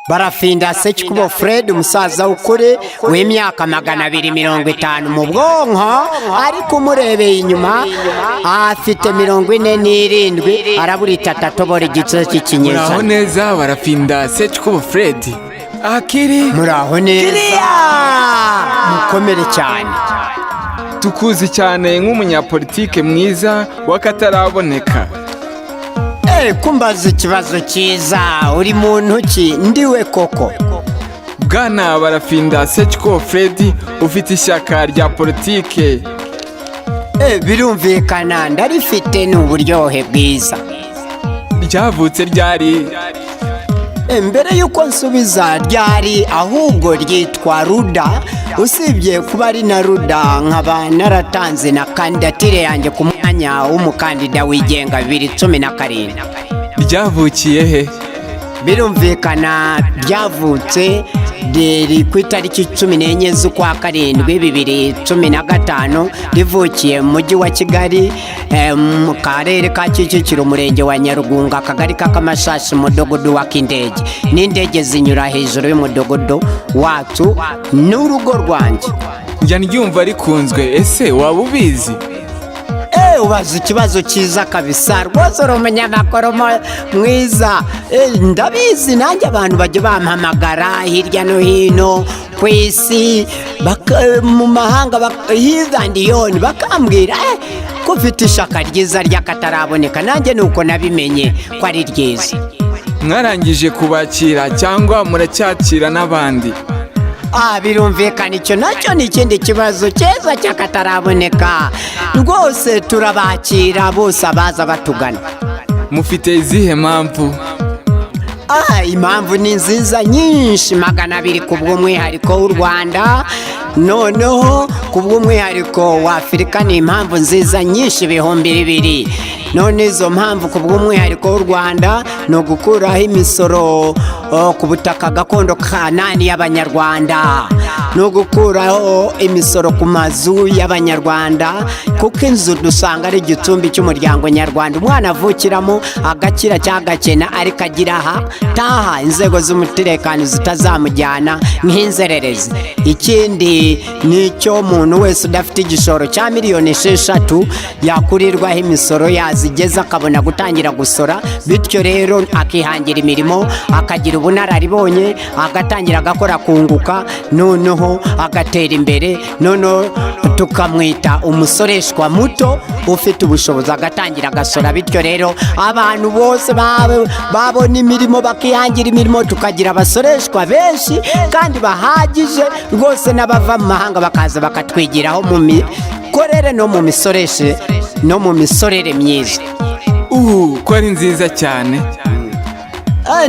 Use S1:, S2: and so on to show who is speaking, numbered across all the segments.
S1: Barafinda Sekikubo Fred umusaza ukuri w'imyaka 250 mu bwonko ariko umurebeye inyuma afite 47 arabura itatobora igice cy'ikinyejana.
S2: Muraho neza Barafinda Sekikubo Fred. Akiri
S1: muraho neza mukomere cyane.
S2: Tukuzi cyane nk'umunyapolitike mwiza wakataraboneka.
S1: Kumbaza ikibazo cyiza uri muntu ki ndiwe koko?
S2: Bwana Barafinda Sekikubo Fred ufite ishyaka rya politike.
S1: Birumvikana ndarifite n'uburyohe bwiza.
S2: Ryavutse ryari?
S1: Mbere yuko nsubiza ryari ahubwo ryitwa Ruda, usibye kuba ari na Ruda nkaba naratanze na kandidatire yanjye ku mwanya w'umukandida wigenga 2017.
S2: Ryavukiye he?
S1: Birumvikana ryavutse riri ku itariki 14 z'ukwa karindwi 2015 rivukiye mu mujyi wa Kigali mu karere ka Kicukiro umurenge wa Nyarugunga akagari k'Amashashi umudugudu wa Kindege. N'indege zinyura hejuru y'umudugudu wacu n'urugo rwanjye.
S2: Njya ndyumva rikunzwe, ese waba ubizi?
S1: Ubaza ikibazo cyiza kabisa rwose uri umunyamakuru mwiza. Ndabizi nanjye abantu bajya bampamagara hirya no hino ku isi mu mahanga hizandiyoni bakambwira ko ufite ishaka ryiza ry'akataraboneka. Nanjye nuko nabimenye ko ari ryiza.
S2: Mwarangije kubakira cyangwa muracyakira n'abandi?
S1: Birumvikana icyo nacyo ni ikindi kibazo cyiza cy'akataraboneka. Rwose turabakira bose abaza batugana.
S2: Mufite izihe mpamvu?
S1: Impamvu ni nziza nyinshi 200 ku bw'umwihariko w'u Rwanda, noneho ku bw'umwihariko wa Afurika ni impamvu nziza nyinshi 200. None izo mpamvu ku bw'umwihariko w'u Rwanda no gukuraho imisoro ku butaka gakondo kanani y'Abanyarwanda, no gukuraho imisoro ku mazu y'Abanyarwanda, kuko inzu dusanga ari igicumbi cy'umuryango nyarwanda. Umwana avukiramo agakira cyagakena ariko agira taha inzego z'umutekano zitazamujyana nk'inzererezi. Ikindi nicyo umuntu wese udafite igishoro cya miliyoni 6 yakurirwaho imisoro yazigeza akabona gutangira gusora, bityo rero akihangira imirimo akagira ubunararibonye agatangira agakora kunguka, noneho agatera imbere, noneho tukamwita umusoreshwa muto ufite ubushobozi agatangira agasora. Bityo rero abantu bose babona imirimo bakihangira imirimo, tukagira abasoreshwa benshi kandi bahagije rwose, n'abava mu mahanga bakaza bakatwigiraho mu mikorere no mu misoreshe no mu misorere myiza.
S2: Ko ari nziza cyane.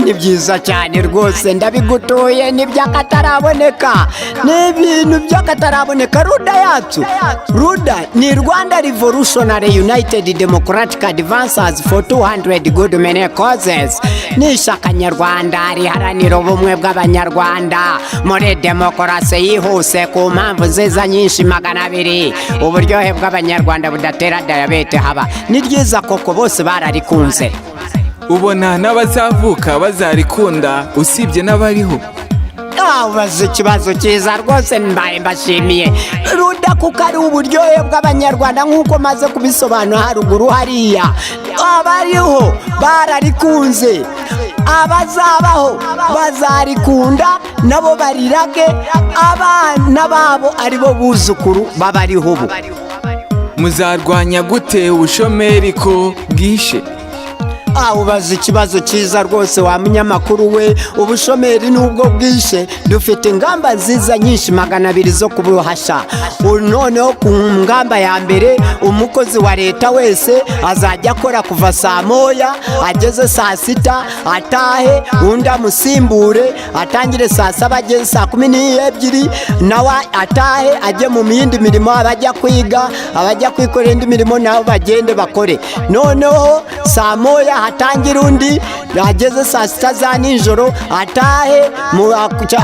S1: Ni byiza cyane rwose ndabigutuye, ni by'akataraboneka, ni ibintu by'akataraboneka. Ruda yacu, Ruda ni Rwanda Revolutionary United Democratic Advances for 200 good many causes. Ni ishyaka nyarwanda riharanira ubumwe bw'Abanyarwanda muri demokarasi yihuse ku mpamvu nziza nyinshi 200. Uburyohe bw'Abanyarwanda budatera diyabete haba. Ni ryiza koko bose bararikunze.
S2: Ubona n'abazavuka bazarikunda usibye n'abariho?
S1: Ubaza ikibazo cyiza rwose mbaye mbashimiye. Ruda kuko ari uburyohe bw'Abanyarwanda nk'uko maze kubisobanura haruguru hariya. Abariho bararikunze, abazabaho bazarikunda nabo barirage, abana babo aribo buzukuru babariho ubu.
S2: Muzarwanya gute ubushomeri ko bwishe?
S1: Ubaza ikibazo cyiza rwose wa munyamakuru we. Ubushomeri nubwo bwishe dufite ingamba nziza nyinshi 200 zo kubuhasha. Noneho ku ngamba ya mbere, umukozi wa leta wese azajya akora kuva saa moya ageze saa 6 atahe, undi amusimbure atangire saa 7 ageze saa 12 nawe atahe ajye mu yindi mirimo, abajya kwiga abajya kwikorera indi mirimo nabo bagende bakore. Noneho saa moya hatangire undi ageze saa sita za nijoro atahe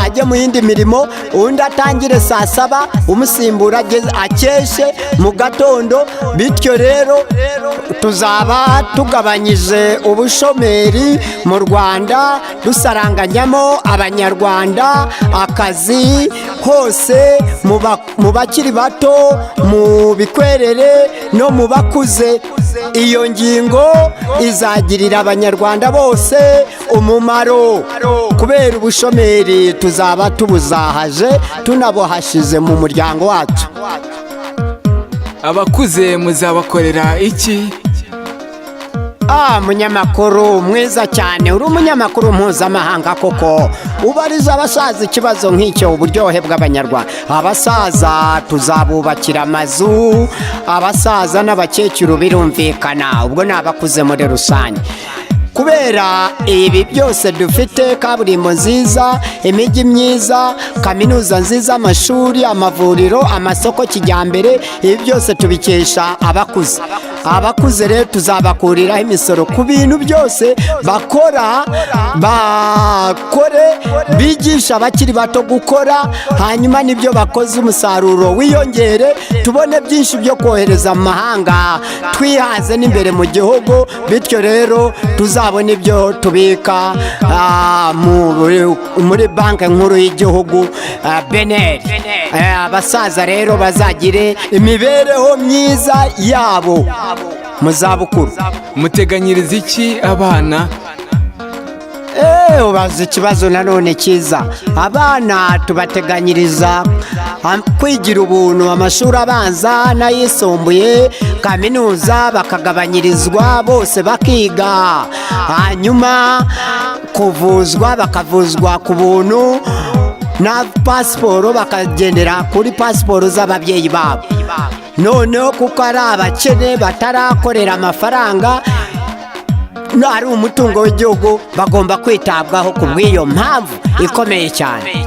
S1: ajye mu yindi mirimo, undi atangire saa saba umusimbura akeshe mu gatondo. Bityo rero tuzaba tugabanyije ubushomeri mu Rwanda, dusaranganyamo abanyarwanda akazi hose, mu bakiri bato, mu bikwerere no mu bakuze. Iyo ngingo izagirira abanyarwanda bose umumaro, kubera ubushomeri tuzaba tubuzahaje tunabohashize mu muryango wacu.
S2: Abakuze muzabakorera iki?
S1: Munyamakuru mwiza cyane, uri umunyamakuru mpuzamahanga koko, ubariza abasaza ikibazo nk'icyo, uburyohe bw'abanyarwanda. Abasaza tuzabubakira amazu, abasaza n'abakecuru birumvikana, ubwo ni abakuze muri rusange. Kubera ibi byose dufite, kaburimbo nziza, imijyi myiza, kaminuza nziza, amashuri, amavuriro, amasoko kijyambere, ibi byose tubikesha abakuze. Abakuze rero tuzabakuriraho imisoro ku bintu byose bakora, bakore, bigisha abakiri bato gukora, hanyuma nibyo bakoze umusaruro wiyongere, tubone byinshi byo kohereza mu mahanga, twihaze n'imbere mu gihugu. Bityo rero tuzabona ibyo tubika muri banki nkuru y'igihugu BNR. Abasaza rero bazagire imibereho myiza yabo mu zabukuru.
S2: Muteganyiriza iki abana?
S1: Ubaza ikibazo nanone cyiza. Abana tubateganyiriza kwigira ubuntu amashuri abanza n'ayisumbuye, kaminuza bakagabanyirizwa bose bakiga, hanyuma kuvuzwa bakavuzwa ku buntu, na pasiporo bakagendera kuri pasiporo z'ababyeyi babo. Noneho kuko ari abakene batarakorera amafaranga, ari umutungo w'igihugu, bagomba kwitabwaho ku bw'iyo mpamvu ikomeye cyane.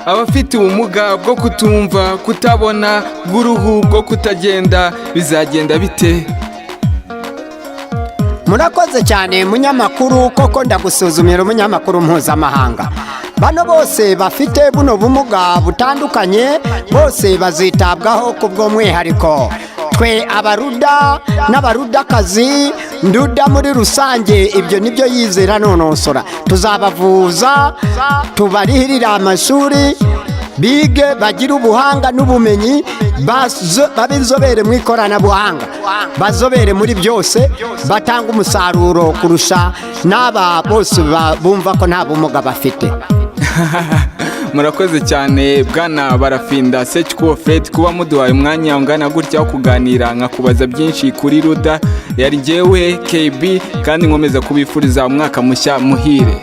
S2: Abafite ubumuga bwo kutumva, kutabona, bw'uruhu, bwo kutagenda, bizagenda bite?
S1: Murakoze cyane munyamakuru, koko ndagusuzumira umunyamakuru mpuzamahanga. Bano bose bafite buno bumuga butandukanye, bose bazitabwaho ku bw'umwihariko. Twe abaruda n'abarudakazi, nduda muri rusange, ibyo nibyo yizera nonosora. Tuzabavuza, tubarihirira amashuri, bige, bagire ubuhanga n'ubumenyi, babe inzobere mu ikoranabuhanga, bazobere muri byose, batanga umusaruro kurusha n'aba bose bumva ko nta bumuga bafite.
S2: Murakoze cyane Bwana Barafinda Sekikubo Fred kuba muduhaye umwanya ungana gutya wo kuganira nkakubaza byinshi kuri Ruda. Yari jyewe KB, kandi nkomeza kubifuriza umwaka mushya muhire.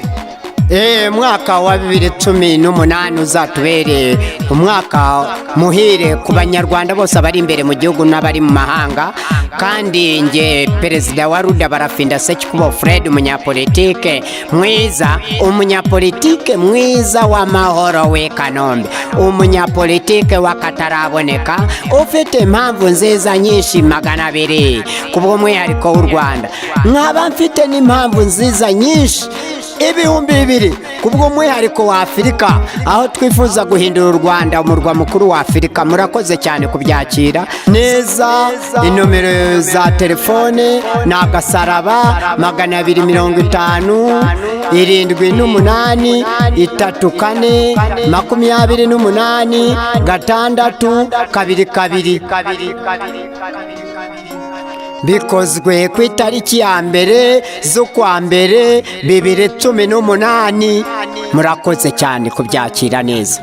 S1: Mwaka wa 2018 uzatubere umwaka muhire ku banyarwanda bose abari imbere mu gihugu n'abari mu mahanga. Kandi nge perezida wa Ruda Barafinda Sekikubo Fred, umunyapolitike mwiza, umunyapolitike mwiza w'amahoro w'i Kanombe, umunyapolitike w'akataraboneka, ufite impamvu nziza nyinshi 200 ku bw'umwihariko w'u Rwanda. Nkaba mfite n'impamvu nziza nyinshi 200 ku bw'umwihariko wa Afurika, aho twifuza guhindura u Rwanda umurwa mukuru wa Afurika. Murakoze cyane kubyakira neza. Inomero za telefone ni agasaraba 250 78 34 28 622. Bikozwe ku itariki ya mbere z'ukwa mbere 2018. Murakoze cyane kubyakira neza.